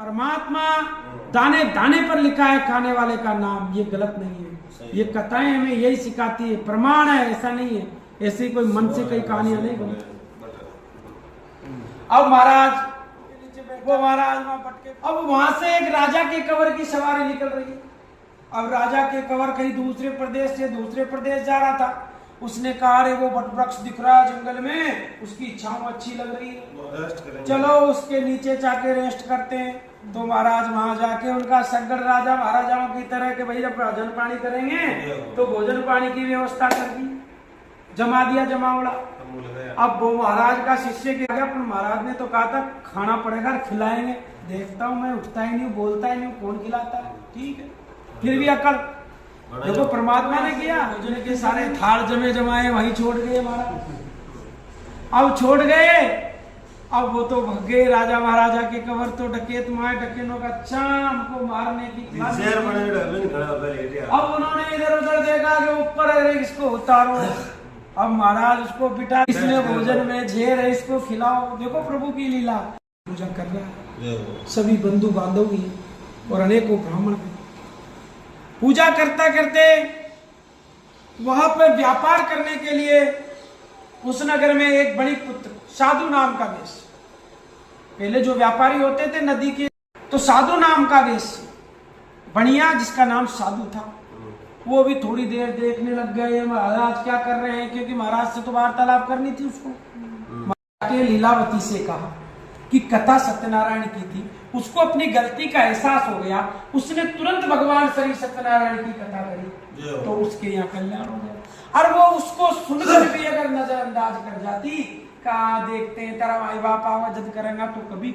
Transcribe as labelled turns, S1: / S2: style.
S1: परमात्मा दाने दाने पर लिखा है खाने वाले का नाम, ये गलत नहीं है। ये कथाएं हमें यही सिखाती है, प्रमाण है, ऐसा नहीं है ऐसी कोई मन से कई कहानियां नहीं बनी। अब महाराज वो महाराज वहां भटके, अब वहां से एक राजा के कवर की सवारी निकल रही है। अब राजा के कवर कहीं दूसरे प्रदेश से दूसरे प्रदेश जा रहा था। उसने कहा अरे वो वट वृक्ष दिख रहा है जंगल में, उसकी छांव अच्छी लग रही है, चलो उसके नीचे जाके रेस्ट करते हैं। तो महाराज वहां जाके उनका सगड़ राजा महाराजाओं की तरह के भाई जब भोजन पानी करेंगे तो भोजन पानी की व्यवस्था कर दी, जमा दिया जमावड़ा। अब वो महाराज का शिष्य के गया, महाराज ने तो कहा था खाना पड़ेगा, खिलाएंगे। देखता हूँ मैं उठता ही नहीं, बोलता ही नहीं, कौन खिलाता है, ठीक है। फिर भी अकड़ देखो परमात्मा ने किया, भोजन के सारे थाल जमे जमाए वहीं छोड़ गए महाराज। अब छोड़ गए, अब वो तो भग गए राजा महाराजा के कवर, तो डकैत मारे, डकैतों का अच्छा हमको मारने की। अब उन्होंने इधर उधर देखा कि ऊपर है इसको उतारो, अब महाराज उसको बिठा, इसने भोजन में झेर है इसको खिलाओ। देखो प्रभु की लीला, पूजा कर रहा है, सभी बंधु बांधव भी और अनेकों ब्राह्मण भी। पूजा करते करते वहां पर व्यापार करने के लिए उस नगर में एक बड़ी पुत्र साधु नाम का वेश, पहले जो व्यापारी होते थे नदी के, तो साधु नाम का वेश बढ़िया जिसका नाम साधु था, वो भी थोड़ी देर देखने लग गए महाराज क्या कर रहे हैं, क्योंकि महाराज से तो वार्तालाप करनी थी उसको। के लीलावती से कहा कि कथा सत्यनारायण की थी, उसको अपनी गलती का एहसास हो गया, उसने तुरंत भगवान श्री सत्यनारायण की कथा करी, तो उसके यहाँ कल्याण हो गया। और वो उसको सुनकर भी अगर नजरअंदाज कर जाती, कहा देखते हैं तेरा माई बाप आवा जद करेंगा तो कभी